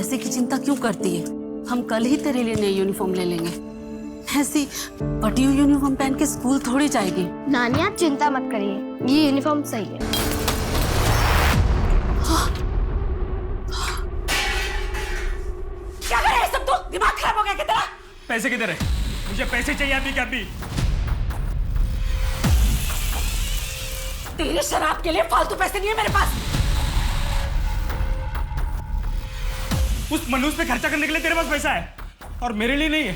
पैसे की चिंता क्यों करती है? हम कल ही तेरे लिए नई यूनिफॉर्म ले लेंगे। ऐसी फटी हुई यूनिफॉर्म पहन के स्कूल थोड़ी जाएगी। नानी आप चिंता मत करिए, ये यूनिफॉर्म सही है। क्या कर रहा है सब तू? दिमाग खराब हो गया क्या तेरा? पैसे किधर है? मुझे पैसे चाहिए अभी के अभी। तेरी शराब के लिए फालतू पैसे नहीं है मेरे पास। उस मनुष्य पे खर्चा करने के लिए तेरे पास पैसा है और मेरे लिए नहीं है।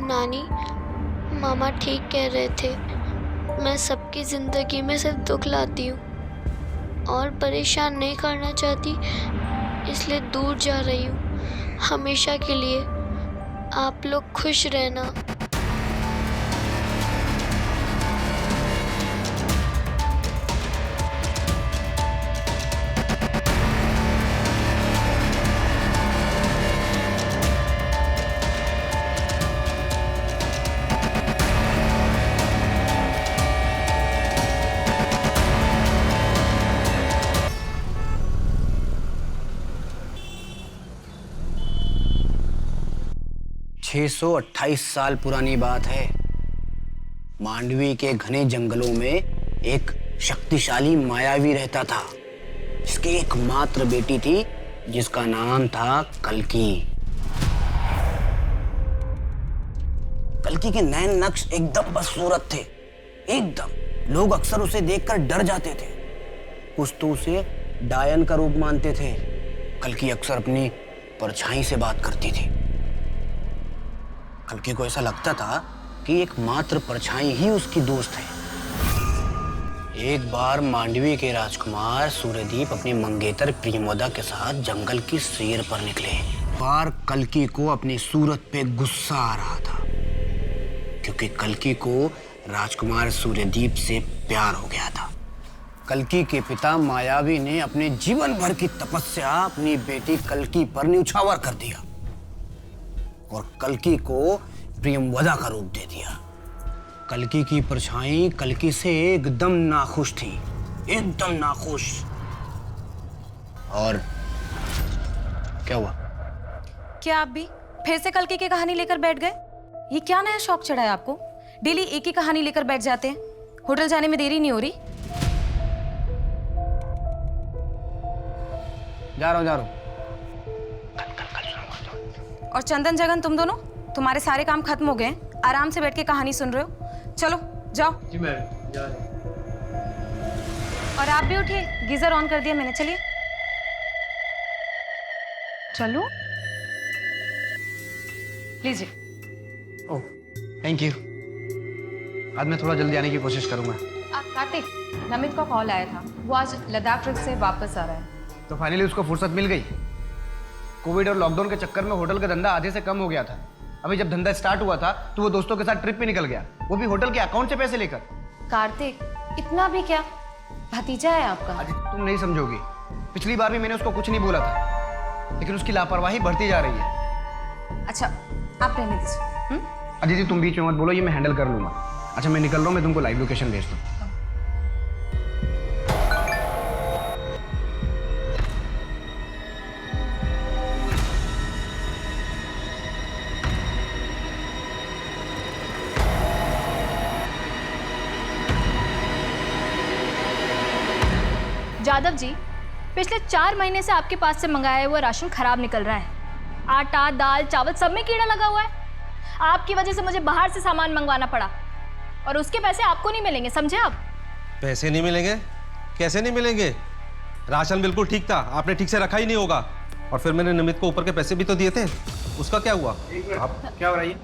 नानी, मामा ठीक कह रहे थे। मैं सबकी जिंदगी में सिर्फ दुख लाती हूँ और परेशान नहीं करना चाहती, इसलिए दूर जा रही हूँ। हमेशा के लिए आप लोग खुश रहना। 628 साल पुरानी बात है। मांडवी के घने जंगलों में एक शक्तिशाली मायावी रहता था, जिसकी एकमात्र बेटी थी जिसका नाम था कल्की। कल्की के नैन नक्श एकदम बदसूरत थे, एकदम। लोग अक्सर उसे देखकर डर जाते थे। कुछ तो उसे डायन का रूप मानते थे। कल्की अक्सर अपनी परछाई से बात करती थी। कल्की को ऐसा लगता था कि एकमात्र परछाई ही उसकी दोस्त है। एक बार मांडवी के राजकुमार सूर्यदीप अपनी मंगेतर प्रियमोदा के साथ जंगल की सैर पर निकले। बार कल्की को अपनी सूरत पे गुस्सा आ रहा था, क्योंकि कल्की को राजकुमार सूर्यदीप से प्यार हो गया था। कल्की के पिता मायावी ने अपने जीवन भर की तपस्या अपनी बेटी कल्की पर न्यौछावर कर दिया और कल्की को प्रियमवदा का रूप दे दिया। कल्की की परछाई कल्की से एकदम नाखुश थी, एकदम नाखुश। और क्या हुआ? क्या आप भी फिर से कल्की की कहानी लेकर बैठ गए? ये क्या नया शौक चढ़ा है आपको? डेली एक ही कहानी लेकर बैठ जाते हैं। होटल जाने में देरी नहीं हो रही? जा रहा हूं। और चंदन जगन, तुम दोनों, तुम्हारे सारे काम खत्म हो गए, आराम से बैठ के कहानी सुन रहे हो। चलो जाओ। जी मैम, जा रहे हैं। और आप भी उठिए, गीजर ऑन कर दिया मैंने। चलिए चलो, लीजिए। ओह, थैंक यू। आज मैं थोड़ा जल्दी आने की कोशिश करूंगा। कार्तिक, नमित का कॉल आया था, वो आज लद्दाख ट्रिप से वापस आ रहा है। तो फाइनली उसको फुर्सत मिल गई। कोविड और लॉकडाउन के चक्कर में होटल का धंधा आधे से कम हो गया था। अभी जब धंधा स्टार्ट हुआ था तो वो दोस्तों के साथ ट्रिप पे निकल गया, वो भी होटल के अकाउंट से पैसे लेकर। कार्तिक, इतना भी क्या? भतीजा है आपका। अजी तुम नहीं समझोगी, पिछली बार भी मैंने उसको कुछ नहीं बोला था, लेकिन उसकी लापरवाही बढ़ती जा रही है। अच्छा, आप रहने दीजिए। अजी जी तुम बीच में मत बोलो, ये मैं हैंडल कर लूंगा। अच्छा मैं निकल रहा हूँ, मैं तुमको लाइव लोकेशन भेज दूँ। जादव जी, पिछले 4 महीने से आपके पास से मंगाया हुआ राशन खराब निकल रहा है। आटा, दाल, चावल सब में कीड़ा लगा हुआ है। आपकी वजह से मुझे बाहर से सामान मंगवाना पड़ा और उसके पैसे आपको नहीं मिलेंगे, समझे आप? पैसे नहीं मिलेंगे? कैसे नहीं मिलेंगे? राशन बिल्कुल ठीक था, आपने ठीक से रखा ही नहीं होगा। और फिर मैंने नमित को ऊपर के पैसे भी तो दिए थे, उसका क्या हुआ? आप क्या हो रहा है?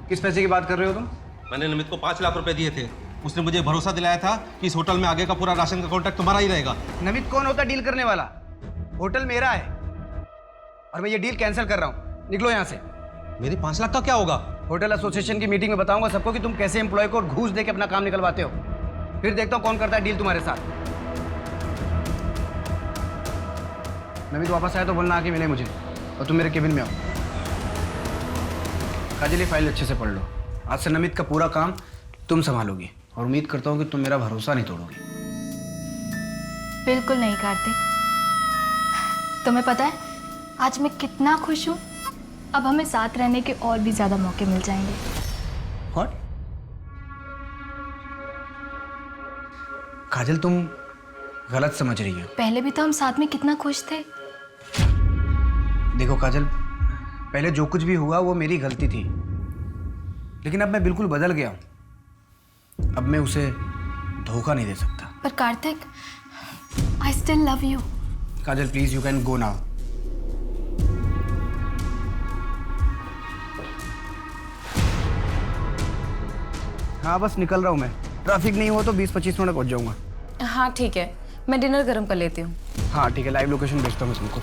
किस पैसे की बात कर रहे हो तुम? मैंने नमित को 5 लाख रुपए दिए थे। उसने मुझे भरोसा दिलाया था कि इस होटल में आगे का पूरा राशन का कॉन्ट्रैक्ट तुम्हारा ही रहेगा। नमित कौन होता डील करने वाला? होटल मेरा है और मैं ये डील कैंसिल कर रहा हूँ। निकलो यहाँ से। मेरी 5 लाख का क्या होगा? होटल एसोसिएशन की मीटिंग में बताऊंगा सबको कि तुम कैसे एम्प्लॉय को घूस दे के अपना काम निकलवाते हो। फिर देखता हूँ कौन करता है डील तुम्हारे साथ। नमित वापस आया तो बोलना आके मिले मुझे, और तुम मेरे केबिन में आओ। काजल, ये फाइल अच्छे से पढ़ लो। आज से नमित का पूरा काम तुम संभालोगी, और उम्मीद करता हूँ कि तुम मेरा भरोसा नहीं तोड़ोगी। बिल्कुल नहीं कार्तिक। तुम्हें पता है आज मैं कितना खुश हूँ। अब हमें साथ रहने के और भी ज्यादा मौके मिल जाएंगे। What? काजल, तुम गलत समझ रही हो। पहले भी तो हम साथ में कितना खुश थे। देखो काजल, पहले जो कुछ भी हुआ वो मेरी गलती थी, लेकिन अब मैं बिल्कुल बदल गया हूं। अब मैं उसे धोखा नहीं दे सकता। पर Kartik, I still love you. Kajal please, you can go now. हाँ बस निकल रहा हूँ मैं। ट्रैफिक नहीं हो तो 20-25 मिनट में पहुंच जाऊंगा। हाँ ठीक है, मैं डिनर गर्म कर लेती हूँ। हाँ ठीक है, लाइव लोकेशन भेजता हूँ मैं तुमको।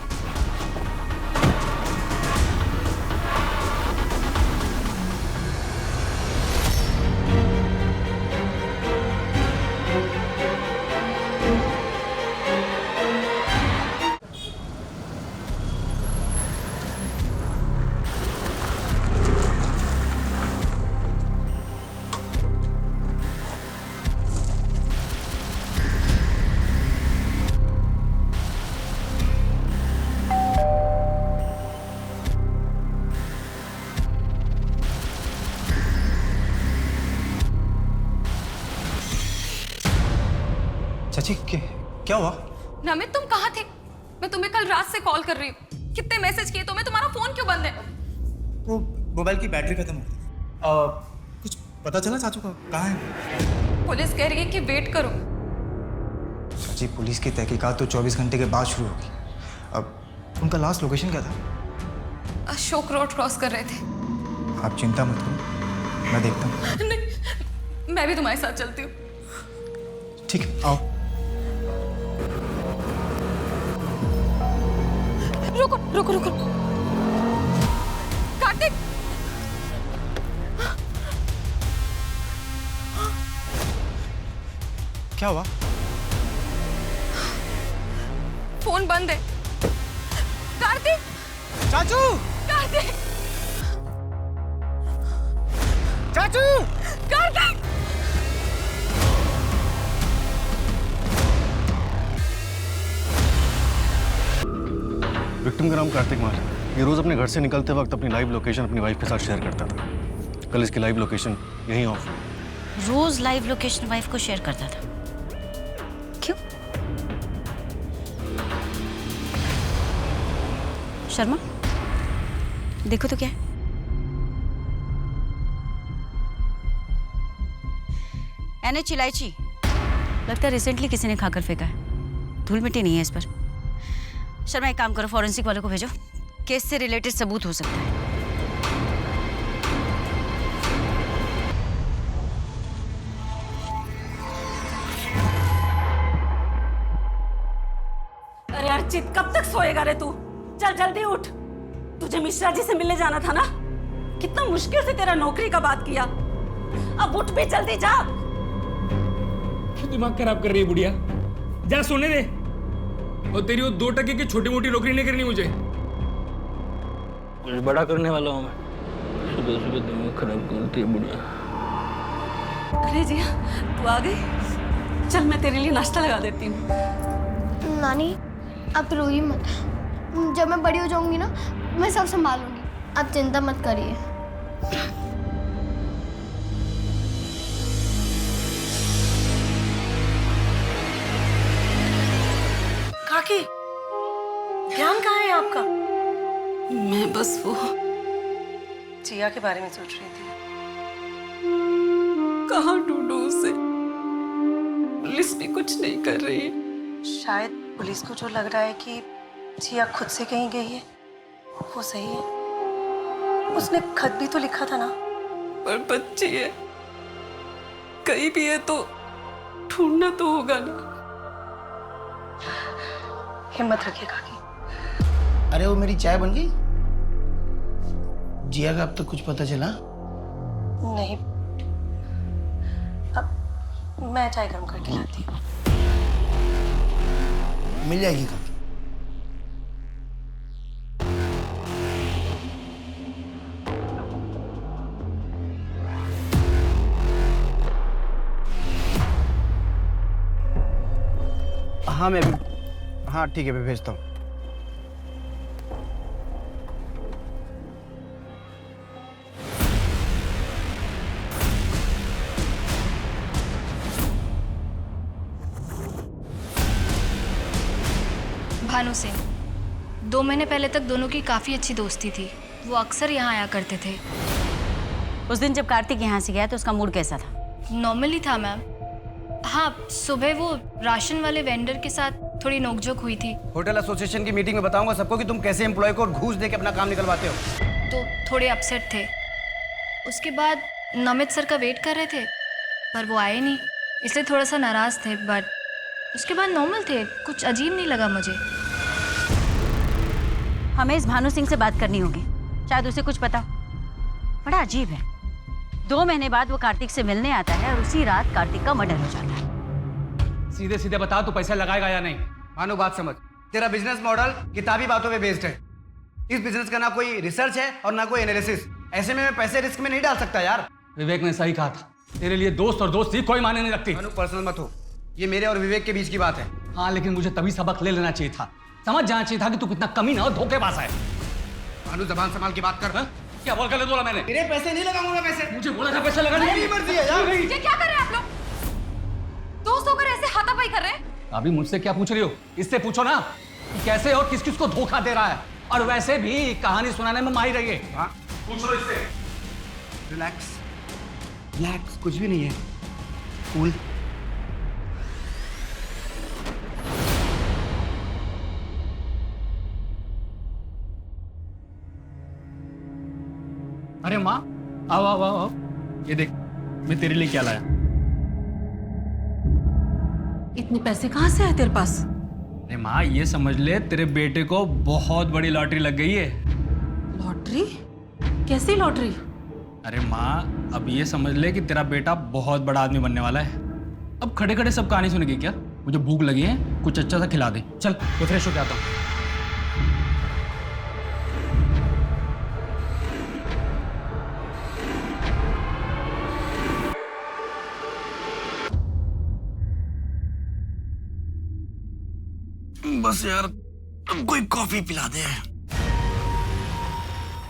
चाची क्या हुआ? नमित, तुम कहाँ थे? मैं तुम्हें कल रात से कॉल कर रही हूँ। कितने मैसेज किए तुम्हें, तुम्हारा फोन क्यों बंद है? वो मोबाइल की बैटरी खत्म हो गई। कुछ पता चला चाचू का कहाँ है? पुलिस कह रही है कि वेट करो। चाची, पुलिस की तहकीकात तो 24 घंटे के बाद शुरू होगी। अब उनका लास्ट लोकेशन क्या था? अशोक रोड क्रॉस कर रहे थे। आप चिंता मत करो, मैं देखता हूँ। नहीं, मैं भी तुम्हारे साथ चलती हूँ। ठीक है, आओ। रुको रुको रुको, कार्तिक! क्या हुआ? फोन बंद है। कार्तिक! चाचू! कार्तिक! चाचू! कार्तिक! विक्टिम का नाम कार्तिक मार है। ये रोज अपने घर से निकलते वक्त अपनी लाइव लोकेशन अपनी वाइफ के साथ शेयर करता था। कल इसकी लाइव लोकेशन यहीं ऑफ है। रोज लाइव लोकेशन वाइफ को शेयर करता था? क्यों? शर्मा, देखो तो क्या है। NH इलायची लगता है रिसेंटली किसी ने खाकर फेंका है। धूल मिट्टी नहीं है इस पर। शर्मा, एक काम करो, फॉरेंसिक वालों को भेजो। केस से रिलेटेड सबूत हो सकता है। अरे अर्चित, कब तक सोएगा रे तू? चल जल्दी उठ। तुझे मिश्रा जी से मिलने जाना था ना? कितना मुश्किल से तेरा नौकरी का बात किया। अब उठ भी, जल्दी जा। क्यों दिमाग खराब कर रही है बुढ़िया? जा सोने दे। और तेरी वो 2 टके की छोटी मोटी नौकरी नहीं करनी मुझे। कुछ बड़ा करने वाला हूँ मैं। सुबह सुबह दिमाग खराब करती है बुढ़िया। अरे जी, तू आ गई। चल मैं तेरे लिए नाश्ता लगा देती हूँ। नानी, आप रोइए मत। जब मैं बड़ी हो जाऊंगी ना, मैं सब संभालूंगी। आप चिंता मत करिए। काकी, ध्यान कहाँ है आपका? मैं बस वो जिया के बारे में सोच रही थी। कहाँ ढूंढूं उसे? पुलिस भी कुछ नहीं कर रही है। शायद पुलिस को जो लग रहा है कि जिया खुद से कहीं गई है, वो सही है। उसने खत भी तो लिखा था ना। पर बच्ची है, कहीं भी है तो ढूंढना तो होगा ना। हिम्मत रखिए काकी। अरे वो मेरी चाय बन गई? जिया का अब तक कुछ पता चला? नहीं, अब मैं चाय गर्म करके लाती हूँ। मिल जाएगी काकी। हाँ मैं हाँ ठीक है, मैं भेजता हूँ। भानु सिंह, 2 महीने पहले तक दोनों की काफ़ी अच्छी दोस्ती थी। वो अक्सर यहाँ आया करते थे। उस दिन जब कार्तिक यहाँ से गया तो उसका मूड कैसा था? नॉर्मली था मैम। हाँ, सुबह वो राशन वाले वेंडर के साथ थोड़ी नोकझोंक हुई थी। होटल एसोसिएशन की मीटिंग में बताऊंगा सबको कि तुम कैसे एम्प्लॉय को घूस दे के अपना काम निकलवाते हो। तो थोड़े अपसेट थे। उसके बाद नमित सर का वेट कर रहे थे पर वो आए नहीं, इसलिए थोड़ा सा नाराज़ थे। बट उसके बाद नॉर्मल थे, कुछ अजीब नहीं लगा मुझे। हमें इस भानु सिंह से बात करनी होगी, शायद उसे कुछ पता। बड़ा अजीब है, 2 महीने बाद वो कार्तिक से मिलने आता है और उसी रात कार्तिक का मर्डर हो जाता है। सीधे सीधे बता, तू पैसा लगाएगा या नहीं? मानो बात समझ, तेरा बिजनेस मॉडल किताबी बातों पे बेस्ड है। इस बिजनेस का ना कोई रिसर्च है और ना कोई एनालिसिस। ऐसे में मैं पैसे रिस्क में नहीं डाल सकता यार। विवेक ने सही कहा था, तेरे लिए दोस्त और दोस्ती कोई मायने नहीं रखती। मानो पर्सनल मत हो, ये मेरे और विवेक के बीच की बात है। हाँ, लेकिन मुझे तभी सबक ले लेना चाहिए था, समझ जाना चाहिए था कि तू कितना कमीना और धोखेबाज है। मानो जबान संभाल के बात कर। क्या बोल कर बोला मैंने? तेरे पैसे नहीं लगाऊंगा पैसे। मुझे बोला था पैसे लगाने मेरी मर्जी है यार। ये क्या कर रहे हैं आप लोग? दोस्त होकर ऐसे हाथापाई कर रहे हैं? अभी मुझसे क्या पूछ रही हो? इससे पूछो ना कि कैसे और किस किस को धोखा दे रहा है। और वैसे भी कहानी सुनाने में माहिर रही है। हाँ, पूछ लो इससे। रिलैक्स रिलैक्स, कुछ भी नहीं है, कूल। अरे माँ, आओ आओ आओ आओ, ये देख मैं तेरे लिए क्या लाया। इतने पैसे कहाँ से आए तेरे पास? अरे माँ, ये समझ ले तेरे बेटे को बहुत बड़ी लॉटरी लग गई है। लॉटरी? कैसी लॉटरी? अरे माँ, अब ये समझ ले कि तेरा बेटा बहुत बड़ा आदमी बनने वाला है। अब खड़े खड़े सब कहानी सुनेगी क्या? मुझे भूख लगी है, कुछ अच्छा सा खिला दे। चल मैं फ्रेश होके आता हूँ। बस यार, कोई कॉफी पिला दे।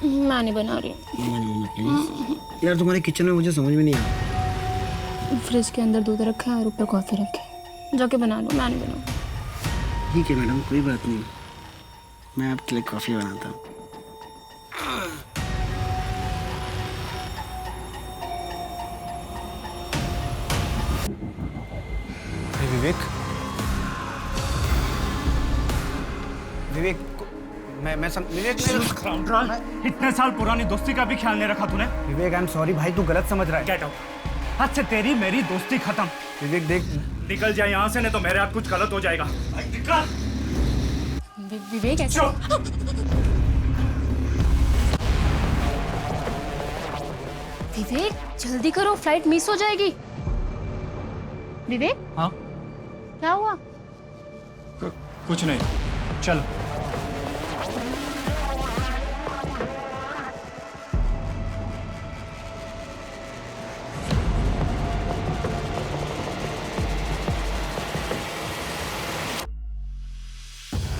मैं नहीं बना रही हूँ। यार तुम्हारे किचन में मुझे समझ में नहीं आया। फ्रिज के अंदर दूध रखा है और ऊपर कॉफी रखी है, जाके बना लो। मैं नहीं बनाऊँ। ठीक है मैडम, कोई बात नहीं, मैं आपके लिए कॉफी बनाता हूँ। विवेक, विवेक विवेक इतने साल पुरानी दोस्ती का भी ख्याल नहीं रखा तूने। विवेक आई एम सॉरी भाई, तू गलत समझ रहा है। Get out. आज से तेरी मेरी दोस्ती खत्म। विवेक देख, निकल जाए यहाँ से, नहीं तो मेरे हाथ कुछ गलत हो जाएगा। विवेक ऐसे विवेक जल्दी करो, फ्लाइट मिस हो जाएगी। विवेक, हाँ क्या हुआ? कुछ नहीं, चल।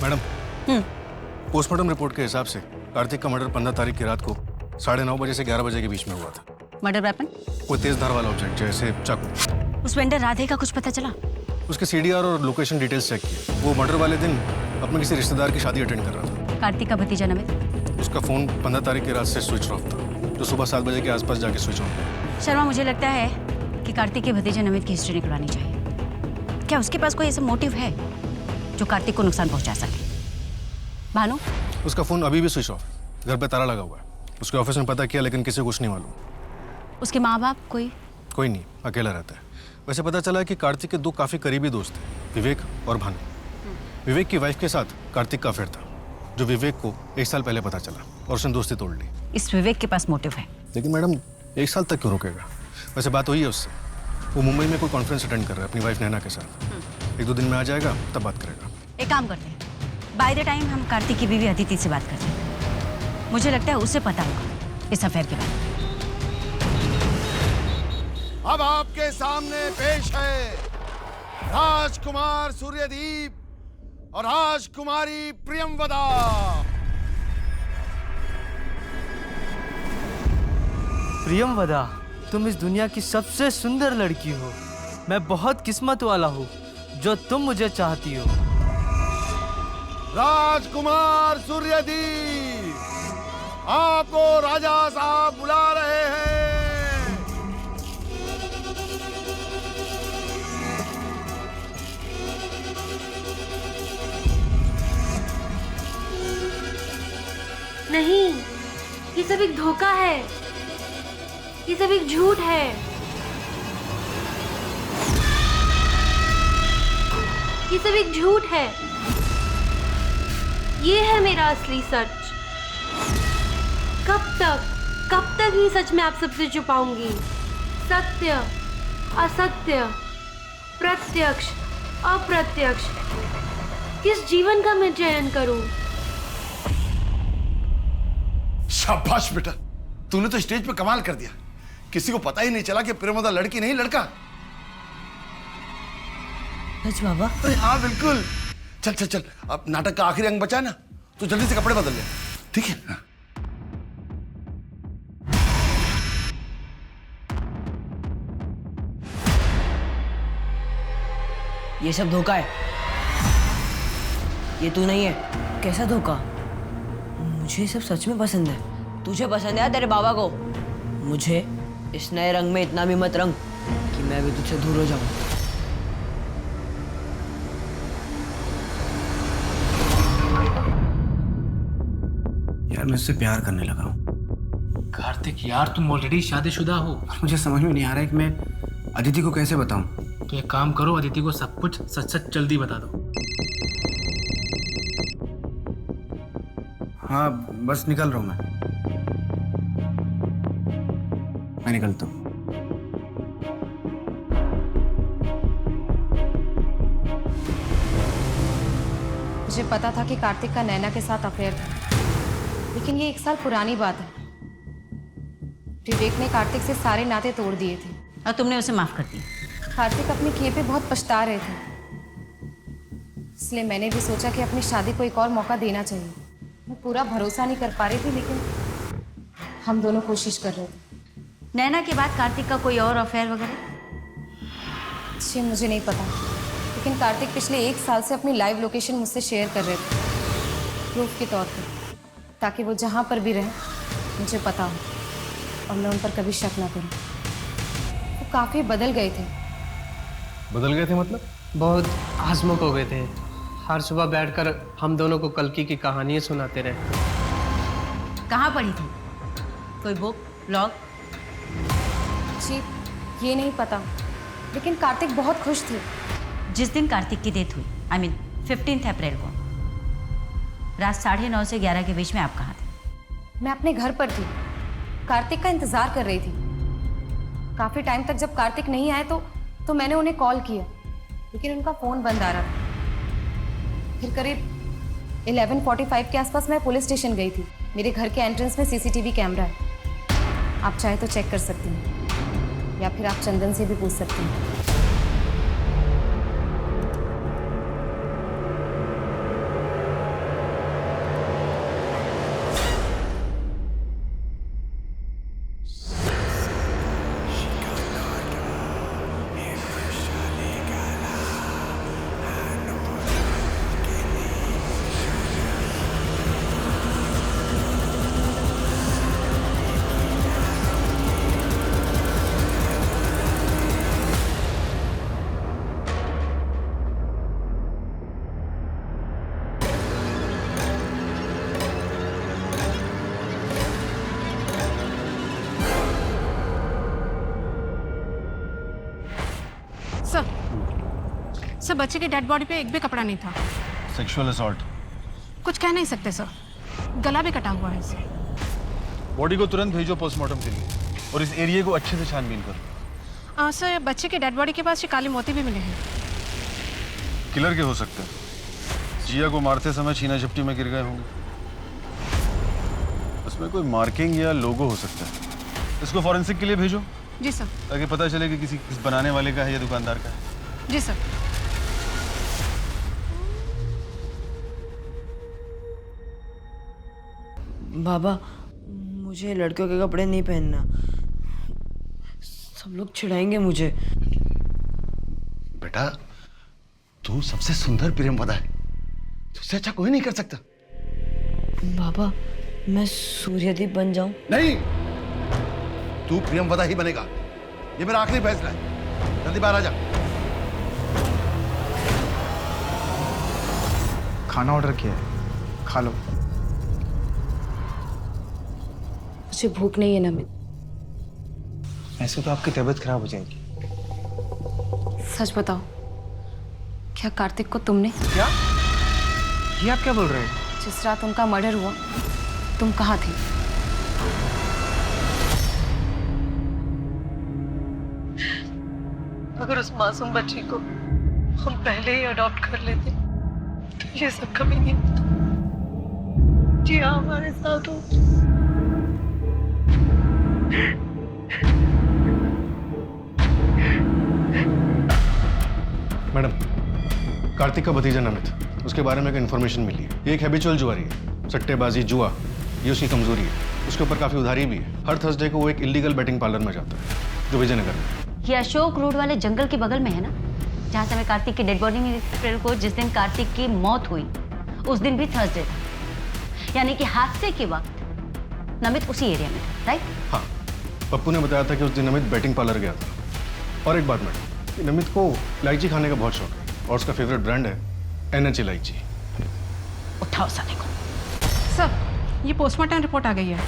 मैडम, पोस्टमार्टम रिपोर्ट के हिसाब से कार्तिक का मर्डर 15 तारीख की रात को 9:30 बजे से 11 बजे के बीच में हुआ था। Murder weapon? कोई तेज धार वाला ऑब्जेक्ट जैसे चाकू। उस वेंडर राधे का कुछ पता चला? उसके सीडीआर और लोकेशन डिटेल्स चेक किए। वो मर्डर वाले दिन अपने किसी रिश्तेदार की शादी अटेंड कर रहा था। कार्तिक का भतीजा नमित? उसका फोन 15 तारीख की रात से स्विच ऑफ था, जो सुबह 7 बजे के आसपास जाके स्विच ऑन हुआ। शर्मा, मुझे लगता है कि कार्तिक के भतीजे नमित की हिस्ट्री निकलवानी चाहिए। क्या उसके पास कोई ऐसा मोटिव है जो कार्तिक को नुकसान पहुंचा सके? भानु? उसका फोन अभी भी स्विच ऑफ, घर पे ताला लगा हुआ है। उसके ऑफिस में पता किया लेकिन किसी को कुछ नहीं मालूम। उसके माँ बाप? कोई नहीं, अकेला रहता है। वैसे पता चला है कि कार्तिक के 2 काफी करीबी दोस्त थे, विवेक और भानु। विवेक की वाइफ के साथ कार्तिक का अफेयर था, जो विवेक को 1 साल पहले पता चला और उसने दोस्ती तोड़ ली। इस विवेक के पास मोटिव है। लेकिन मैडम 1 साल तक क्यों रुकेगा? वैसे बात हुई है उससे, वो मुंबई में कोई कॉन्फ्रेंस अटेंड कर रहा है अपनी वाइफ नैना के साथ। 1-2 दिन में आ जाएगा, तब बात करेगा। एक काम करते हैं, बाय द टाइम हम कार्तिक की बीवी अदिति से बात करते हैं। मुझे लगता है उसे पता होगा इस अफेयर के बारे में। अब आपके सामने पेश है राजकुमार सूर्यदीप और राजकुमारी प्रियमवदा। प्रियमवदा, तुम इस दुनिया की सबसे सुंदर लड़की हो। मैं बहुत किस्मत वाला हूँ जो तुम मुझे चाहती हो। राजकुमार सूर्यदीप, आपको राजा साहब बुला रहे हैं। नहीं, ये सब एक धोखा है, ये सब एक झूठ है। ये सब एक झूठ है। ये है मेरा असली सच। कब तक ये सच मैं आप सबसे छुपाऊंगी? सत्य, असत्य, प्रत्यक्ष, अप्रत्यक्ष, किस जीवन का मैं चयन करूं? शाबाश बेटा, तूने तो स्टेज पे कमाल कर दिया। किसी को पता ही नहीं चला कि प्रियमवदा लड़की नहीं लड़का। सच बाबा? अरे हाँ बिल्कुल। चल चल चल, अब नाटक का आखिरी अंग बचा ना, तो जल्दी से कपड़े बदल ले, ठीक है? हाँ। ये सब धोखा है, ये तू नहीं है। कैसा धोखा? मुझे सब सच में पसंद है। तुझे पसंद है तेरे बाबा को? मुझे इस नए रंग में इतना भी मत रंग कि मैं भी तुझसे दूर हो जाऊं। यार मैं उससे प्यार करने लगा हूँ। कार्तिक यार, तुम ऑलरेडी शादीशुदा हो। मुझे समझ में नहीं आ रहा है कि मैं अदिति को कैसे बताऊं। तो एक काम करो, अदिति को सब कुछ सच सच जल्दी बता दो। हाँ बस निकल रहा हूँ मैं निकलता हूँ। मुझे पता था कि कार्तिक का नैना के साथ अफेयर था, लेकिन ये 1 साल पुरानी बात है। विवेक ने कार्तिक से सारे नाते तोड़ दिए थे और तुमने उसे माफ कर दिया। कार्तिक अपने किए पे बहुत पछता रहे थे, इसलिए मैंने भी सोचा कि अपनी शादी को एक और मौका देना चाहिए। मैं पूरा भरोसा नहीं कर पा रही थी, लेकिन हम दोनों कोशिश कर रहे थे। नैना के बाद कार्तिक का कोई और अफेयर वगैरह? जी मुझे नहीं पता, लेकिन कार्तिक पिछले 1 साल से अपनी लाइव लोकेशन मुझसे शेयर कर रहे थे, प्रूफ के तौर पे, ताकि वो जहाँ पर भी रहे मुझे पता हो और मैं उन पर कभी शक ना करूँ। वो काफ़ी बदल गए थे। बदल गए थे मतलब? बहुत हंसमुख हो गए थे। हर सुबह बैठकर हम दोनों को कल्कि की कहानियाँ सुनाते रहे। कहाँ पढ़ी थी? कोई बुक, ब्लॉग? जी ये नहीं पता, लेकिन कार्तिक बहुत खुश थे। जिस दिन कार्तिक की डेथ हुई, I mean 15 अप्रैल को, रात 9:30 से 11 के बीच में आप कहाँ थे? मैं अपने घर पर थी, कार्तिक का इंतज़ार कर रही थी। काफ़ी टाइम तक जब कार्तिक नहीं आए तो मैंने उन्हें कॉल किया, लेकिन उनका फ़ोन बंद आ रहा था। फिर करीब 11:45 के आसपास मैं पुलिस स्टेशन गई थी। मेरे घर के एंट्रेंस में CCTV कैमरा है, आप चाहे तो चेक कर सकती हैं, या फिर आप चंदन से भी पूछ सकती हैं। सर बच्चे की डेड बॉडी पे एक भी कपड़ा नहीं था। Sexual assault? कुछ कह नहीं सकते सर, गला भी कटा हुआ है इसे। बॉडी को तुरंत भेजो पोस्टमार्टम के लिए और इस एरिया को अच्छे से छानबीन करो। सर बच्चे की डेड बॉडी के पास ये काले मोती भी मिले हैं। किलर के हो सकते हैं, जिया को मारते समय छीना झपटी में गिर गए होंगे। उसमें कोई मार्किंग या लोगो हो सकता है। इसको फॉरेंसिक के लिए भेजो। जी सर। ताकि पता चले कि किसी बनाने वाले का है या दुकानदार का है। जी सर। बाबा मुझे लड़कियों के कपड़े नहीं पहनना, सब लोग छिड़ाएंगे मुझे। बेटा तू सबसे सुंदर प्रेमवदा है, तुझसे अच्छा कोई नहीं कर सकता। बाबा मैं सूर्यदीप बन जाऊं? नहीं, तू प्रियमवदा ही बनेगा, ये मेरा आखिरी फैसला है। जल्दी बाहर आ जा। खाना ऑर्डर किया है, खा लो। मुझे भूख नहीं है नमित। ऐसे तो आपकी तबीयत खराब हो जाएगी। सच बताओ, क्या कार्तिक को तुमने? क्या? ये आप क्या बोल रहे हैं? जिस रात उनका मर्डर हुआ तुम कहाँ थे? अगर उस मासूम बच्ची को हम पहले ही अडॉप्ट कर लेते तो ये सब कभी नहीं होता। जी हाँ, हमारे साथ हो। मैडम, कार्तिक का भतीजा नमित, उसके बारे में एक इन्फॉर्मेशन मिली है। ये एक हैबिचुअल जुआरी है, सट्टेबाजी, जुआ, ये उसकी कमजोरी है। उसके ऊपर काफी उधारी भी है। हर थर्सडे को वो एक इलीगल बैटिंग पार्लर में जाता है जो विजयनगर में। ये अशोक रोड वाले जंगल के बगल में है ना, जहाँ से हमें कार्तिक की डेड बॉडी मिली अप्रैल को, जिस दिन कार्तिक की मौत हुई उस दिन भी थर्सडे था, यानी कि हादसे के वक्त नमित उसी एरिया में था, राइट? हाँ, पप्पू ने बताया था कि उस दिन नमित बैटिंग पार्लर गया था। और एक बात मैडम, नमित को इलायची खाने का बहुत शौक है और उसका फेवरेट ब्रांड है NH इलायची। उठाओ साले को। सर, ये पोस्टमार्टम रिपोर्ट आ गई है।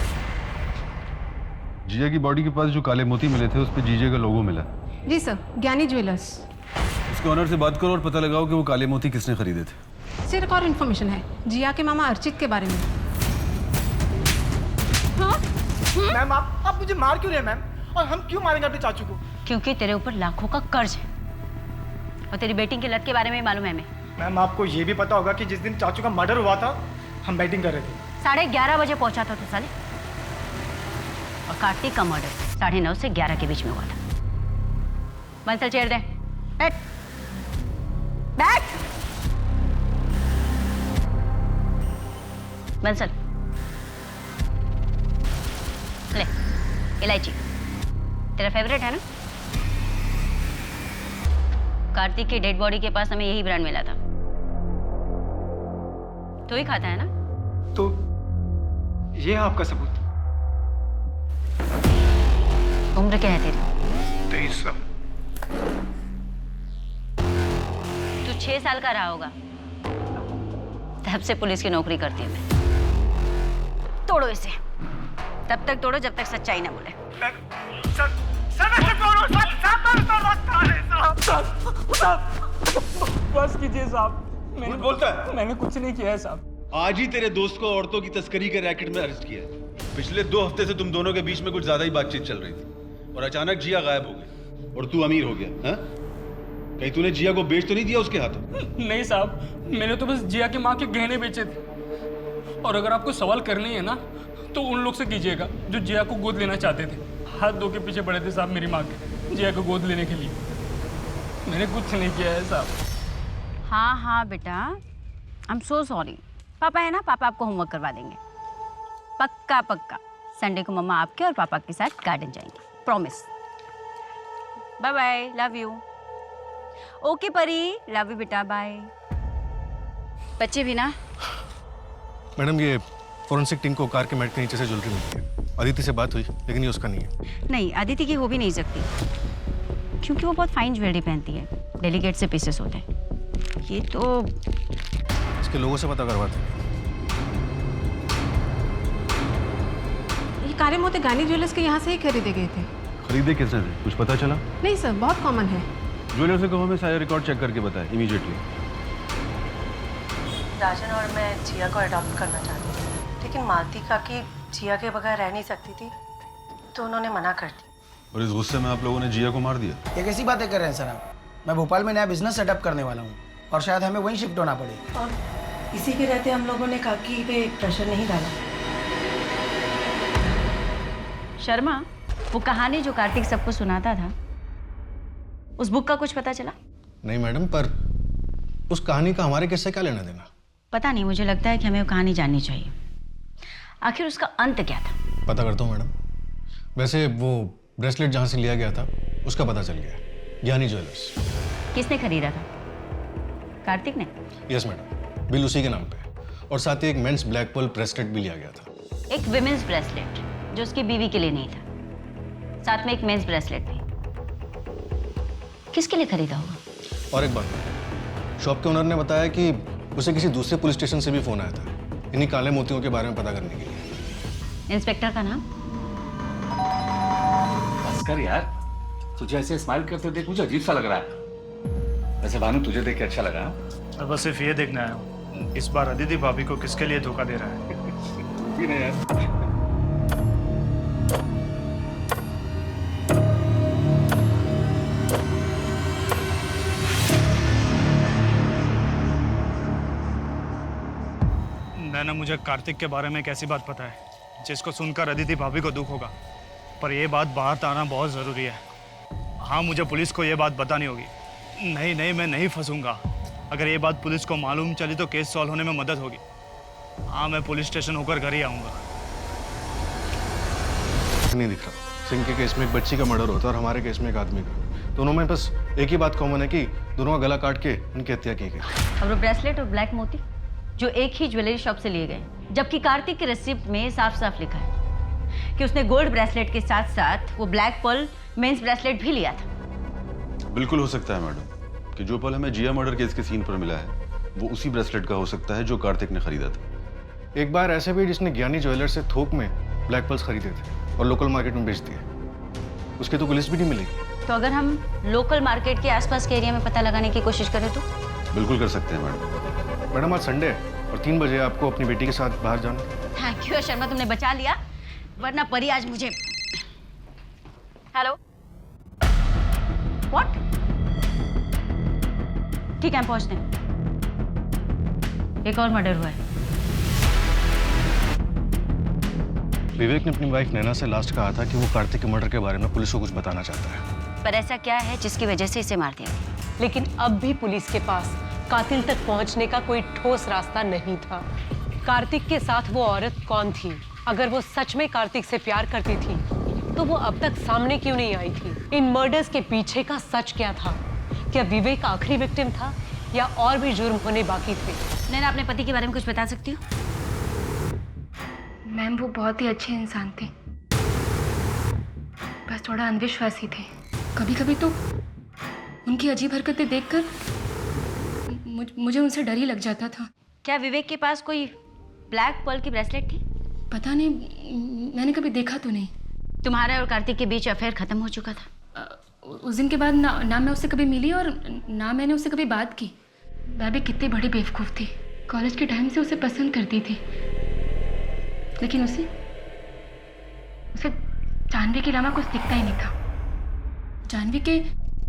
जिया की बॉडी के पास जो काले मोती मिले थे उस पे जीजे का लोगो मिला। जी सर, ज्ञानी ज्वेलर्स। उसके ऑनर से बात करो और पता लगाओ कि वो काले मोती किसने खरीदे थे। सर, एक और इन्फॉर्मेशन है जिया के मामा अर्चित के बारे में। हाँ? मैम आप मुझे मार क्यों रहे हैं मैम? और हम क्यों मारेंगे अपने चाचू को? क्योंकि तेरे ऊपर लाखों का कर्ज है और तेरी बेटिंग की लत के बारे में मालूम है हमें। मैम आपको ये भी पता होगा कि जिस दिन चाचू का मर्डर हुआ था हम बैटिंग कर रहे थे। 11:30 बजे पहुंचा था तू साले, और कार्तिक का मर्डर 9:30 से 11 के बीच में हुआ था। बंसल चेयर दे, बैठ बैठ। बंसल ले, इलायची तेरा फेवरेट है ना? कार्तिक की डेड बॉडी के पास हमें यही ब्रांड मिला था। तो ही खाता है ना? तो ये है आपका सबूत? उम्र क्या है तेरी? 23 साल। तू 6 साल का रहा होगा तब से पुलिस की नौकरी करती है मैं। तोड़ो इसे, तब तक तोड़ो जब तक सच्चाई ना बोले। बस कीजिए साहब, मैंने बोलता है मैंने कुछ नहीं किया है साहब। आज ही तेरे दोस्त को औरतों की तस्करी के रैकेट में अरेस्ट किया है। पिछले 2 हफ्ते से तुम दोनों के बीच में कुछ ज्यादा ही बातचीत चल रही थी और अचानक जिया गायब हो गई और तू अमीर हो गया। हाँ? कहीं तूने जिया को बेच तो नहीं दिया उसके हाथों? नहीं साहब, मैंने तो बस जिया की माँ के गहने बेचे थे। और अगर आपको सवाल करनी है ना तो उन लोग से कीजिएगा जो जिया को गोद लेना चाहते थे। हाथ धो के पीछे पड़े थे साहब मेरी माँ के, जिया को गोद लेने के लिए। मैंने कुछ नहीं किया है साहब। हाँ बेटा, आई एम सो सॉरी। पापा है ना, पापा आपको होमवर्क करवा देंगे। पक्का पक्का संडे को मम्मा आपके और पापा के साथ गार्डन जाएंगे, promise. Bye bye, love you. Okay Pari, love you बेटा, बाय। बच्चे भी ना। मैडम ये फॉरेंसिक टीम को कार के मैट के नीचे से ज्वेलरी मिली है। अदिति से बात हुई लेकिन ये उसका नहीं है। नहीं, अदिति की हो भी नहीं सकती क्योंकि वो बहुत फाइन ज्वेलरी पहनती है, डेलीकेट से पीसेस होते हैं। ये तो इसके लोगों से पता करवाते हैं। ये काले मोती ज्ञानी ज्वेलर्स के यहाँ से ही खरीदे गए थे। खरीदे किसने थे, कुछ पता चला? नहीं सर, बहुत कॉमन है। ज्वेलर से कहो हमें सारे रिकॉर्ड चेक करके बताए इमीडिएटली। राजन और मैं जिया को अडॉप्ट करना चाहती थी, लेकिन मालती काकी जिया के बगैर रह नहीं सकती थी तो उन्होंने मना कर दी। और इस गुस्से में आप लोगों ने जिया को मार दिया? ये कैसी बातें कर रहे हैं सर आप? मैं भोपाल में नया बिजनेस सेटअप करने वाला हूँ और शायद हमें वहीं शिफ्ट होना पड़े। और इसी के रहते हम लोगों ने काकी पे प्रेशर नहीं डाला। शर्मा, वो कहानी जो कार्तिक सबको सुनाता था, उस बुक का कुछ पता चला? नहीं मैडम, पर उस कहानी का हमारे किससे क्या लेना देना? पता नहीं, मुझे लगता है कि हमें वो कहानी जाननी चाहिए। आखिर उसका अंत क्या था? पता करता हूँ मैडम। वैसे वो ब्रेसलेट जहाँ से लिया गया था उसका पता चल गया, ज्ञानी ज्वेलर्स। किसने खरीदा था? कार्तिक ने? यस मैडम, बिल उसी के नाम पे और साथ ही एक मेंस ब्लैक पर्ल ब्रेसलेट भी लिया गया था। एक विमेंस ब्रेसलेट जो उसकी बीवी के लिए नहीं था, साथ में एक मेंस ब्रेसलेट भी। किसके लिए खरीदा होगा? और एक बात, शॉप के ओनर ने बताया कि उसे किसी दूसरे पुलिस स्टेशन से भी फोन आया था इन्हीं काले मोतियों के बारे में पता करने के लिए। इंस्पेक्टर का नाम? बस कर यार, तुझे ऐसे स्माइल करते देख मुझे अजीब सा लग रहा है। वैसे भानु तुझे देख के अच्छा लगा? मैं बस सिर्फ ये देखना है इस बार अदिति भाभी को किसके लिए धोखा दे रहा है। भी नहीं यार। नैना, मुझे कार्तिक के बारे में एक ऐसी बात पता है जिसको सुनकर अदिति भाभी को दुख होगा, पर यह बात बाहर आना बहुत ज़रूरी है। हाँ, मुझे पुलिस को यह बात बतानी होगी। नहीं, मैं नहीं फंसूंगा। अगर ये बात पुलिस को मालूम चली तो केस सॉल्व होने में मदद होगी। हाँ, मैं पुलिस स्टेशन होकर घर ही आऊँगा। नहीं दिख रहा। सिंह के केस में एक बच्ची का मर्डर होता है और हमारे केस में एक आदमी का। दोनों में बस एक ही बात कॉमन है कि दोनों का गला काट के उनकी हत्या की गई। और वो ब्रेसलेट और ब्लैक मोती जो एक ही ज्वेलरी शॉप से लिए गए, जबकि कार्तिक की रिसिप्ट में साफ साफ लिखा है कि उसने गोल्ड ब्रेसलेट के साथ साथ वो ब्लैक पर्ल मेंस ब्रेसलेट भी लिया था। बिल्कुल हो सकता है मैडम कि जो पल हमें जिया मर्डर केस के सीन पर मिला है वो उसी ब्रेसलेट का हो सकता है जो कार्तिक ने खरीदा था। एक बार ऐसे भी जिसने ज्ञानी ज्वेलर से थोक में ब्लैक पर्ल्स खरीदे थे और लोकल मार्केट में बेच दिए, उसकी तो पुलिस भी नहीं मिलेगी। तो अगर हम लोकल मार्केट के आसपास के एरिया में पता लगाने की कोशिश करें तो? बिल्कुल कर सकते हैं मैडम। मैडम आज संडे है और 3 बजे आपको अपनी बेटी के साथ बाहर जाना। थैंक यू शर्मा, तुमने बचा लिया, वरना परी आज मुझे। Hello, what? ठीक है, हम पहुंचते हैं। एक और मर्डर हुआ है। विवेक ने अपनी वाइफ नैना से लास्ट कहा था कि वो कार्तिक के मर्डर के बारे में पुलिस को कुछ बताना चाहता है। पर ऐसा क्या है जिसकी वजह से इसे मार दिया? लेकिन अब भी पुलिस के पास कातिल तक पहुंचने का कोई ठोस रास्ता नहीं था। कार्तिक के साथ वो औरत कौन थी? अगर वो सच में कार्तिक से प्यार करती थी तो वो अब तक सामने क्यों नहीं आई थी? इन मर्डर्स के पीछे का सच क्या था? क्या विवेक आखिरी विक्टिम था या और भी जुर्म होने बाकी थे? नैना, अपने पति के बारे में कुछ बता सकती हो? मैम, वो बहुत ही अच्छे इंसान थे, बस थोड़ा अंधविश्वासी थे। कभी कभी तो उनकी अजीब हरकतें देखकर मुझे उनसे डर ही लग जाता था। क्या विवेक के पास कोई ब्लैक पर्ल की ब्रेसलेट थी? पता नहीं, मैंने कभी देखा तो नहीं। तुम्हारा और कार्तिक के बीच अफेयर खत्म हो चुका था? उस दिन के बाद ना मैं उससे कभी मिली और ना मैंने उससे कभी बात की। मैं भी कितनी बड़ी बेवकूफ़ थी, कॉलेज के टाइम से उसे पसंद करती थी, लेकिन उसे जानवी के अलावा कुछ दिखता ही नहीं था। जानवी के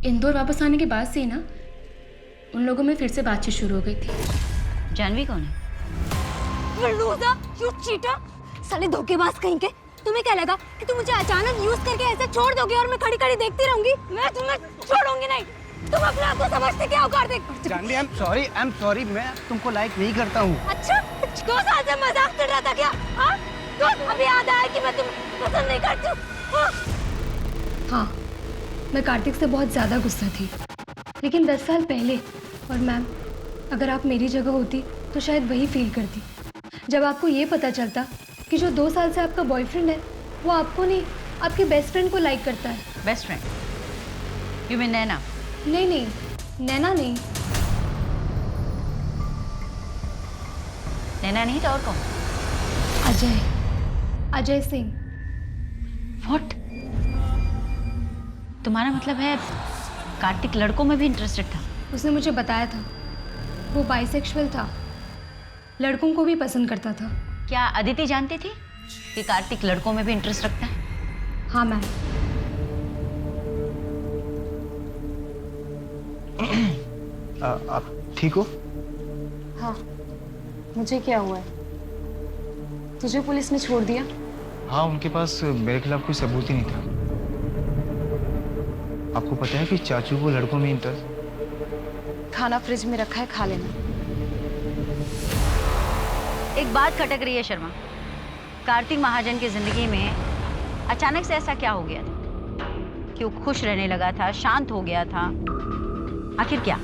इंदौर वापस आने के बाद से ही ना उन लोगों में फिर से बातचीत शुरू हो गई थी। जानवी कौन है? You cheater! साले धोखेबाज कहीं के। तुम्हें क्या लगा कि तुम मुझे अचानक यूज करके ऐसे छोड़ दोगे और मैं खड़ी खड़ी देखती रहूंगी? मैं तुम्हें छोड़ूंगी नहीं। तुम अपने आप को समझते क्या हो Kartik? Janhvi, I am sorry, मैं तुमको लाइक नहीं करता हूँ। अच्छा, 2 साल से मजाक कर रहा था क्या? हाँ, तो अभी याद आया कि मैं तुम्हें पसंद नहीं करती हूँ। हाँ, मैं कार्तिक से बहुत ज़्यादा गुस्सा थी, लेकिन 10 साल पहले। और मैम, अगर आप मेरी जगह होती तो शायद वही फील करती। जब आपको ये पता चलता कि जो 2 साल से आपका बॉयफ्रेंड है वो आपको नहीं, आपके बेस्ट फ्रेंड को लाइक करता है। Best friend? यू मीन नैना? नहीं, नैना नहीं। नैना नहीं तो और कौन? अजय सिंह। व्हाट? तुम्हारा मतलब है कार्तिक लड़कों में भी इंटरेस्टेड था? उसने मुझे बताया था वो बाइसेक्सुअल था, लड़कों को भी पसंद करता था। क्या अदिति जानती थी कि कार्तिक लड़कों में भी इंटरेस्ट रखता है? हाँ मैम। आप ठीक हो? हाँ, मुझे क्या हुआ है? तुझे पुलिस ने छोड़ दिया? हाँ, उनके पास मेरे खिलाफ कोई सबूत ही नहीं था। आपको पता है कि चाचू को लड़कों में इंटरेस्ट? खाना फ्रिज में रखा है, खा लेना। एक बात खटक रही है शर्मा, कार्तिक महाजन की जिंदगी में अचानक से ऐसा क्या हो गया था कि वो खुश रहने लगा था, शांत हो गया था? आखिर क्या?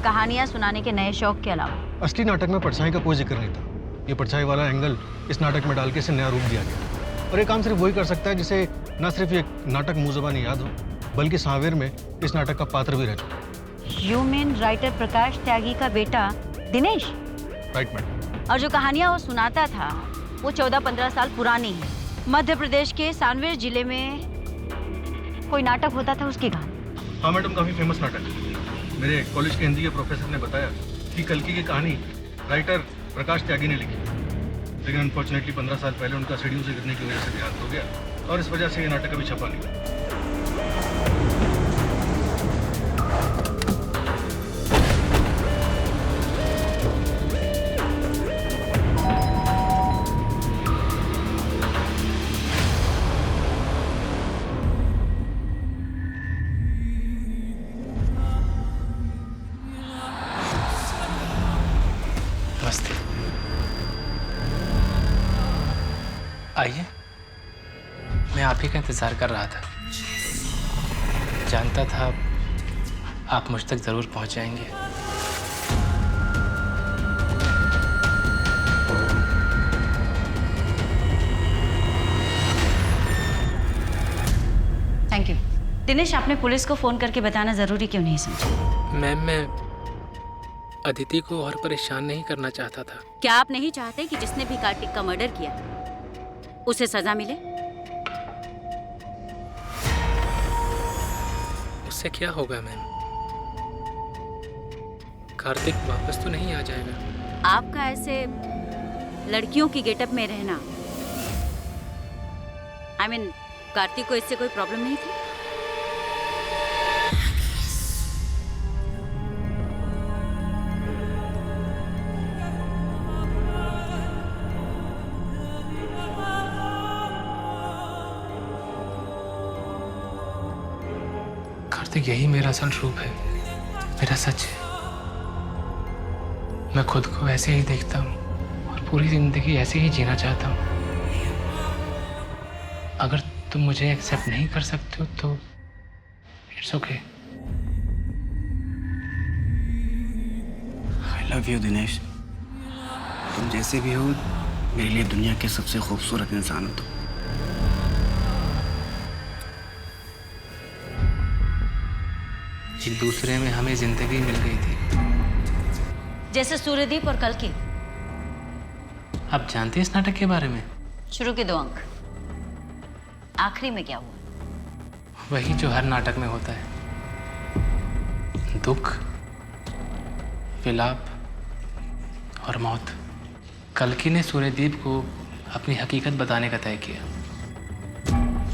कहानियां सुनाने के नए शौक के अलावा असली नाटक में परछाई का कोई जिक्र नहीं था। ये परछाई वाला एंगल इस नाटक में डाल के इसे नया रूप दिया गया। और ये काम सिर्फ वही कर सकता है जिसे न सिर्फ ये नाटक मुंह ज़बानी याद हो, बल्कि सांवेर में इस नाटक का पात्र भी रह चुका। यू मीन राइटर प्रकाश त्यागी का बेटा दिनेश? Right madam. और जो कहानियां वो सुनाता था वो 14-15 साल पुरानी है। मध्य प्रदेश के सांवेर जिले में कोई नाटक होता था, उसकी कहानी। हाँ मैडम, काफ़ी फेमस नाटक है। मेरे कॉलेज के हिंदी के प्रोफेसर ने बताया कि कल्कि की कहानी राइटर प्रकाश त्यागी ने लिखी, लेकिन अनफॉर्चुनेटली 15 साल पहले उनका सीढ़ियों से गिरने की वजह से देहांत हो गया और इस वजह से ये नाटक अभी छपा नहीं। नमस्ते। आइए, मैं आप ही का इंतज़ार कर रहा था। जानता था आप मुझ तक ज़रूर पहुंच जाएंगे। Thank you. दिनेश, आपने पुलिस को फ़ोन करके बताना ज़रूरी क्यों नहीं समझा? मैम, मैं अदिति को और परेशान नहीं करना चाहता था। क्या आप नहीं चाहते कि जिसने भी कार्तिक का मर्डर किया उसे सजा मिले? उससे क्या होगा मैम? कार्तिक वापस तो नहीं आ जाएगा। आपका ऐसे लड़कियों की गेटअप में रहना, I mean, कार्तिक को इससे कोई प्रॉब्लम नहीं थी? कार्तिक यही मेरा असल रूप है, मेरा सच है। मैं खुद को ऐसे ही देखता हूँ और पूरी जिंदगी ऐसे ही जीना चाहता हूँ। अगर तुम मुझे एक्सेप्ट नहीं कर सकते हो तो it's okay. I love you Dinesh. तुम जैसे भी हो मेरे लिए दुनिया के सबसे खूबसूरत इंसान हो तुम। एक दूसरे में हमें जिंदगी मिल गई थी, जैसे सूर्यदीप और कल्कि। आप जानते हैं इस नाटक के बारे में? शुरू के 2 अंक, आखिरी में क्या हुआ? वही जो हर नाटक में होता है, दुख, विलाप और मौत। कल्कि ने सूर्यदीप को अपनी हकीकत बताने का तय किया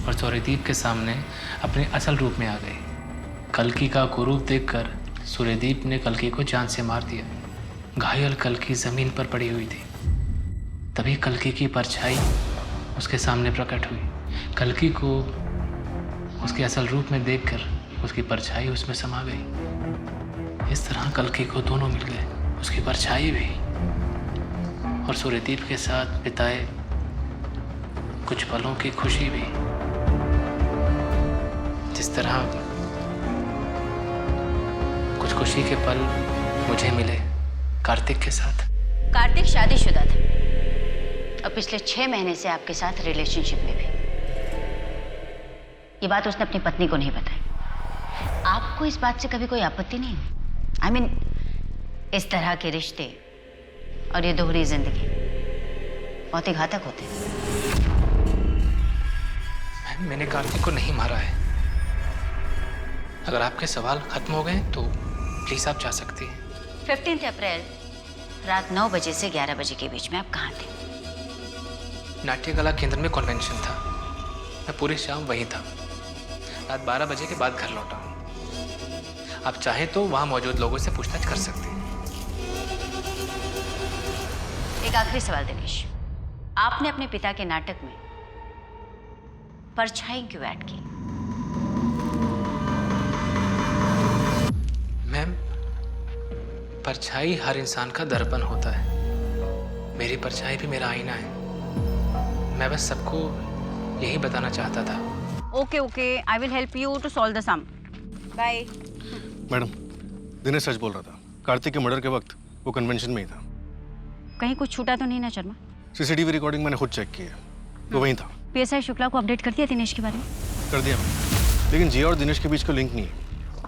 और सूर्यदीप के सामने अपने असल रूप में आ गई। कल्कि का कुरूप देखकर सूर्यदीप ने कल्कि को जान से मार दिया। घायल कल्कि जमीन पर पड़ी हुई थी। तभी कल्कि की परछाई उसके सामने प्रकट हुई। कल्कि को उसके असल रूप में देखकर उसकी परछाई उसमें समा गई। इस तरह कल्कि को दोनों मिल गए, उसकी परछाई भी और सूर्यदीप के साथ बिताए कुछ पलों की खुशी भी। जिस तरह कुछ खुशी के पल मुझे मिले कार्तिक के साथ। कार्तिक शादीशुदा था और पिछले 6 महीने से आपके साथ रिलेशनशिप में भी। ये बात उसने अपनी पत्नी को नहीं बताई। आपको इस बात से कभी कोई आपत्ति नहीं? I mean, इस तरह के रिश्ते और ये दोहरी जिंदगी बहुत ही घातक होते हैं। मैंने कार्तिक को नहीं मारा है। अगर आपके सवाल खत्म हो गए तो प्लीज आप जा सकती हैं। 15 अप्रैल रात 9 बजे से 11 बजे के बीच में आप कहाँ थे? नाट्य कला केंद्र में कन्वेंशन था, मैं पूरी शाम वहीं था। रात 12 बजे के बाद घर लौटा हूँ। आप चाहें तो वहाँ मौजूद लोगों से पूछताछ कर सकते हैं। एक आखिरी सवाल दिनेश, आपने अपने पिता के नाटक में परछाई क्यों ऐड की? मैम, परछाई हर इंसान का दर्पण होता है। मेरी परछाई भी मेरा आईना है। मैं बस सबको यही बताना चाहता था। Okay okay, I will help you to solve the sum. Bye. Madam, Dinesh सच बोल रहा था। कार्तिक के मर्डर के वक्त वो कन्वेंशन में ही था। कहीं कुछ छूटा तो नहीं ना शर्मा? सीसीटीवी रिकॉर्डिंग मैंने खुद चेक की है, वो वहीं था। पीएसआई शुक्ला को अपडेट कर दिया दिनेश के बारे में? कर दिया मैम, लेकिन जिया और दिनेश के बीच कोई लिंक नहीं है।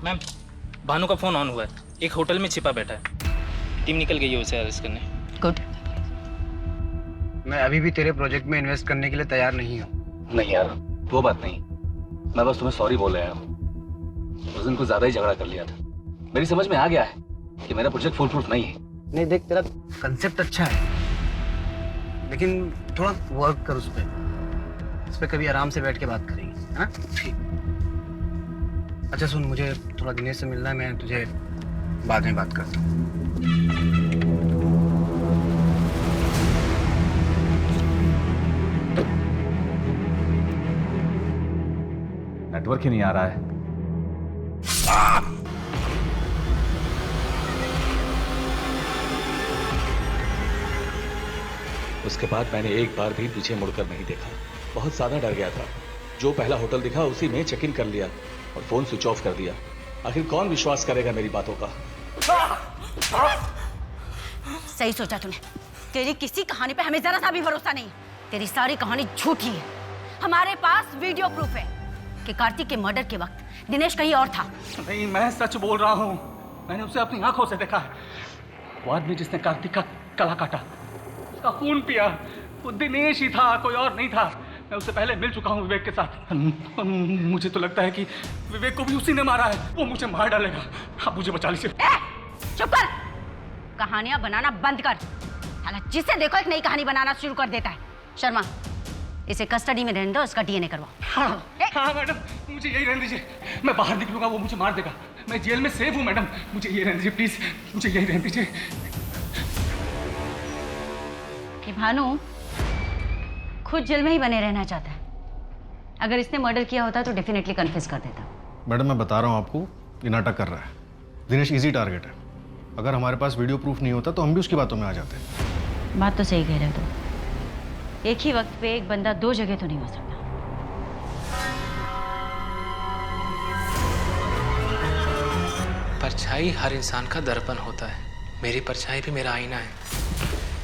मैम, भानु का फोन ऑन हुआ है, एक होटल में छिपा बैठा है। टीम निकल गई है उसे अरेस्ट करने। गुड। मैं अभी भी तेरे प्रोजेक्ट में इन्वेस्ट करने के लिए तैयार नहीं हूँ। नहीं यार, वो बात नहीं। मैं बस तुम्हें सॉरी बोल रहा हूँ। उस दिन कुछ ज्यादा ही झगड़ा कर लिया था। मेरी समझ में आ गया है कि मेरा प्रोजेक्ट फुल प्रूफ नहीं है। नहीं देख, तेरा कंसेप्ट अच्छा है, लेकिन थोड़ा वर्क कर उस पर कभी आराम से बैठ के बात करेंगे, है ना? ठीक। अच्छा सुन, मुझे थोड़ा दिनेश से मिलना है, मैं तुझे बाद में बात करता हूँ। नेटवर्क ही नहीं आ रहा है। उसके बाद मैंने एक बार भी पीछे मुड़कर नहीं देखा। बहुत ज्यादा डर गया था। जो पहला होटल दिखा उसी में चेक इन कर लिया और फोन स्विच ऑफ कर दिया। आखिर कौन विश्वास करेगा मेरी बातों का? सही सोचा तूने। तेरी किसी कहानी पे हमें जरा सा भी भरोसा नहीं। तेरी सारी कहानी झूठी है। हमारे पास वीडियो प्रूफ है कि कार्तिक के मर्डर के वक्त दिनेश कहीं और था। नहीं, मैं सच बोल रहा हूँ। मैंने उसे अपनी आंखों से देखा है। वो आदमी जिसने कार्तिक का गला काटा, उसका खून पिया, वो दिनेश ही था, कोई और नहीं था। मैं उससे पहले मिल चुका हूँ विवेक के साथ। मुझे तो लगता है कि विवेक को भी उसी ने मारा है। वो मुझे मार डालेगा। आप मुझे बचा लीजिए। चुप कर। कहानियां बनाना बंद कर। हालांकि जिसे देखो एक नई कहानी बनाना शुरू कर देता है। शर्मा, इसे कस्टडी में रहने दो, इसका डीएनए करवाओ। हाँ मैडम, मुझे यही रहने दीजिए। मैं बाहर निकलूंगा वो मुझे मार देगा। मैं जेल में सेफ हूँ मैडम, मुझे यही रहने दीजिए प्लीज। मुझे यही रहने दीजिए। कि भानु खुद जेल में ही बने रहना चाहता है। अगर इसने मर्डर किया होता तो डेफिनेटली कन्फेस कर देता। मैडम, मैं बता रहा हूँ आपको, ये नाटक कर रहा है। दिनेश इजी टारगेट है। अगर हमारे पास वीडियो प्रूफ नहीं होता तो हम भी उसकी बातों में आ जाते। बात तो सही कह रहे हो तुम। एक ही वक्त पे एक बंदा दो जगह तो नहीं हो सकता। परछाई हर इंसान का दर्पण होता है। मेरी परछाई भी मेरा आईना है।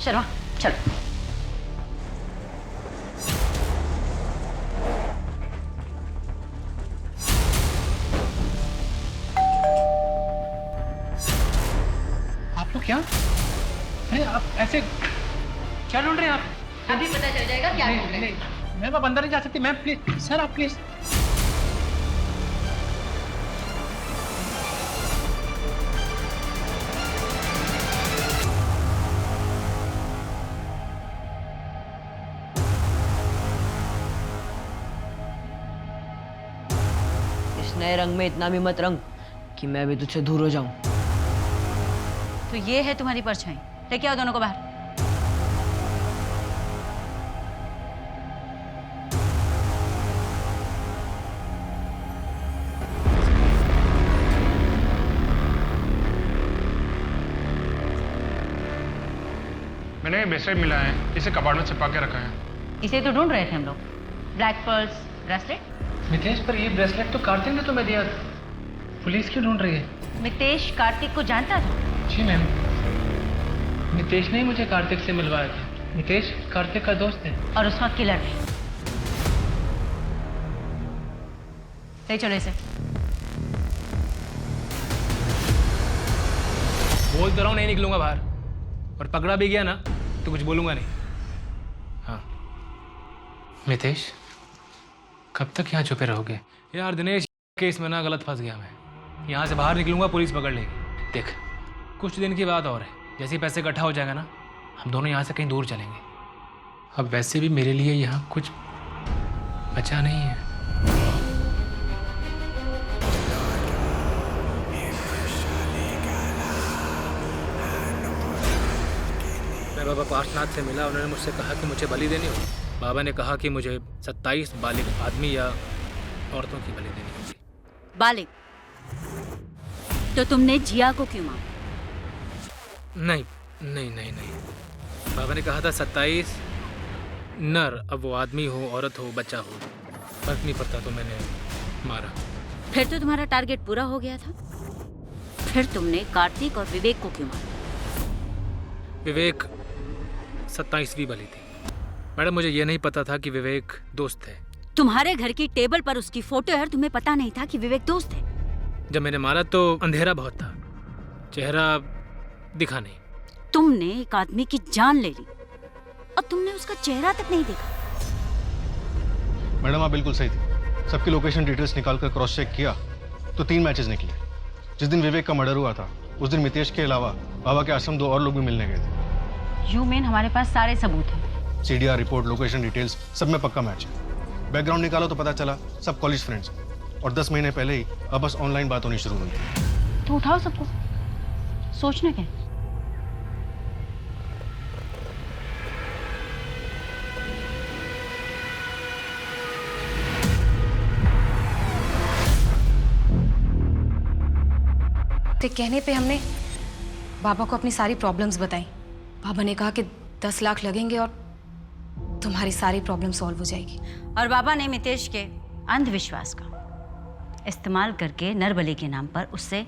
शर्मा, चलो। आप लोग क्या? अरे आप ऐसे क्या ढूंढ रहे हैं आप? अभी पता चल जाएगा क्या ढूंढ रहे हैं। मैम, आप अंदर नहीं जा सकती। मैम प्लीज, सर आप प्लीज। इस नए रंग में इतना भी मत रंग कि मैं भी तुझसे दूर हो जाऊं। तो ये है तुम्हारी परछाई। लेके आओ दोनों को बाहर। मैंने ब्रेसलेट मिला है, इसे कबाड़ में छिपा के रखा है। इसे तो ढूंढ रहे थे हम लोग। Black pearls bracelet. मितेश, पर ये ब्रेसलेट तो कार्तिक ने तुम्हें दिया था। पुलिस क्यों ढूंढ रही है? मितेश कार्तिक को जानता था? जी मैम, मितेश ने ही मुझे कार्तिक से मिलवाया था। मितेश कार्तिक का दोस्त है और उसका किलर भी। ले चलो इसे। बोल तो रहा हूँ नहीं निकलूंगा बाहर, और पकड़ा भी गया ना तो कुछ बोलूंगा नहीं। हाँ मितेश, कब तक यहाँ छुपे रहोगे? यार दिनेश, केस में ना गलत फंस गया मैं। यहाँ से बाहर निकलूंगा पुलिस पकड़ लेगी। देख, कुछ दिन की बात और है। जैसे पैसे इकट्ठा हो जाएगा ना, हम दोनों यहाँ से कहीं दूर चलेंगे। अब वैसे भी मेरे लिए यहाँ कुछ बचा नहीं है। मैं बाबा पार्शनाथ से मिला। उन्होंने मुझसे कहा कि मुझे बलि देनी होगी। बाबा ने कहा कि मुझे 27 बालिग आदमी या औरतों की बलि देनी होगी। बालिग? तो तुमने जिया को क्यों मारा? नहीं नहीं नहीं नहीं, बाबा ने कहा था 27 नर, अब वो आदमी हो, औरत हो, बच्चा हो, फर्क नहीं पड़ता, तो मैंने मारा। फिर तो तुम्हारा टारगेट पूरा हो गया था। फिर तुमने कार्तिक और विवेक को क्यों मारा? विवेक 27वीं बली थी। मैडम, मुझे ये नहीं पता था कि विवेक दोस्त है। तुम्हारे घर की टेबल पर उसकी फोटो है और तुम्हें पता नहीं था कि विवेक दोस्त है? जब मैंने मारा तो अंधेरा बहुत था, चेहरा दिखा नहीं। तुमने एक आदमी की जान ले ली और तुमने उसका चेहरा तक नहीं देखा। मैडम, आप बिल्कुल सही थी। सबकी लोकेशन डिटेल्स निकाल कर क्रॉस चेक किया तो 3 मैचेस निकले। जिस दिन विवेक का मर्डर हुआ था उस दिन मितेश के अलावा बाबा के आश्रम 2 और लोग भी मिलने गए थे। यू मीन हमारे पास सारे सबूत हैं? सीडीआर रिपोर्ट, लोकेशन डिटेल्स, सब में पक्का मैच है। बैकग्राउंड निकालो तो पता चला सब कॉलेज फ्रेंड्स हैं और 10 महीने पहले ही अब बस ऑनलाइन बात होनी शुरू हुई। तो उठाओ सबको, सोचना क्या? तो कहने पे हमने बाबा को अपनी सारी प्रॉब्लम्स बताई। बाबा ने कहा कि 10 लाख लगेंगे और तुम्हारी सारी प्रॉब्लम सॉल्व हो जाएगी। और बाबा ने मितेश के अंधविश्वास का इस्तेमाल करके नरबली के नाम पर उससे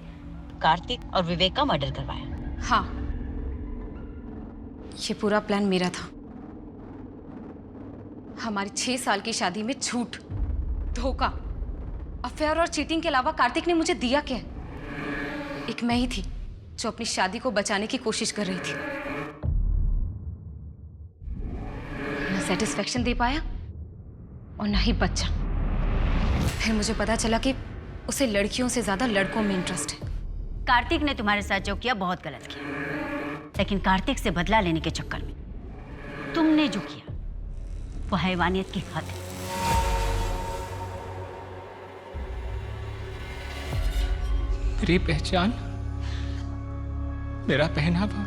कार्तिक और विवेक का मर्डर करवाया। हाँ, ये पूरा प्लान मेरा था। हमारी 6 साल की शादी में झूठ, धोखा, अफेयर और चीटिंग के अलावा कार्तिक ने मुझे दिया क्या? एक मैं ही थी जो अपनी शादी को बचाने की कोशिश कर रही थी। ना सेटिस्फेक्शन दे पाया और ना ही बच्चा। फिर मुझे पता चला कि उसे लड़कियों से ज्यादा लड़कों में इंटरेस्ट है। कार्तिक ने तुम्हारे साथ जो किया बहुत गलत किया, लेकिन कार्तिक से बदला लेने के चक्कर में तुमने जो किया वो हैवानियत की हद है। मेरी पहचान, मेरा पहनावा,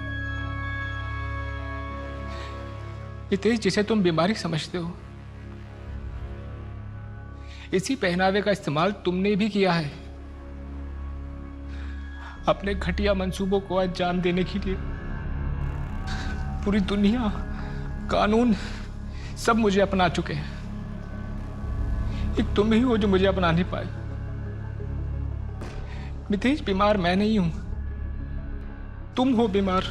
मितेश जिसे तुम बीमारी समझते हो, इसी पहनावे का इस्तेमाल तुमने भी किया है अपने घटिया मंसूबों को अंजाम देने के लिए। पूरी दुनिया, कानून सब मुझे अपना चुके हैं, एक तुम ही हो जो मुझे अपना नहीं पाए। मितेश, बीमार मैं नहीं हूं, तुम हो बीमार।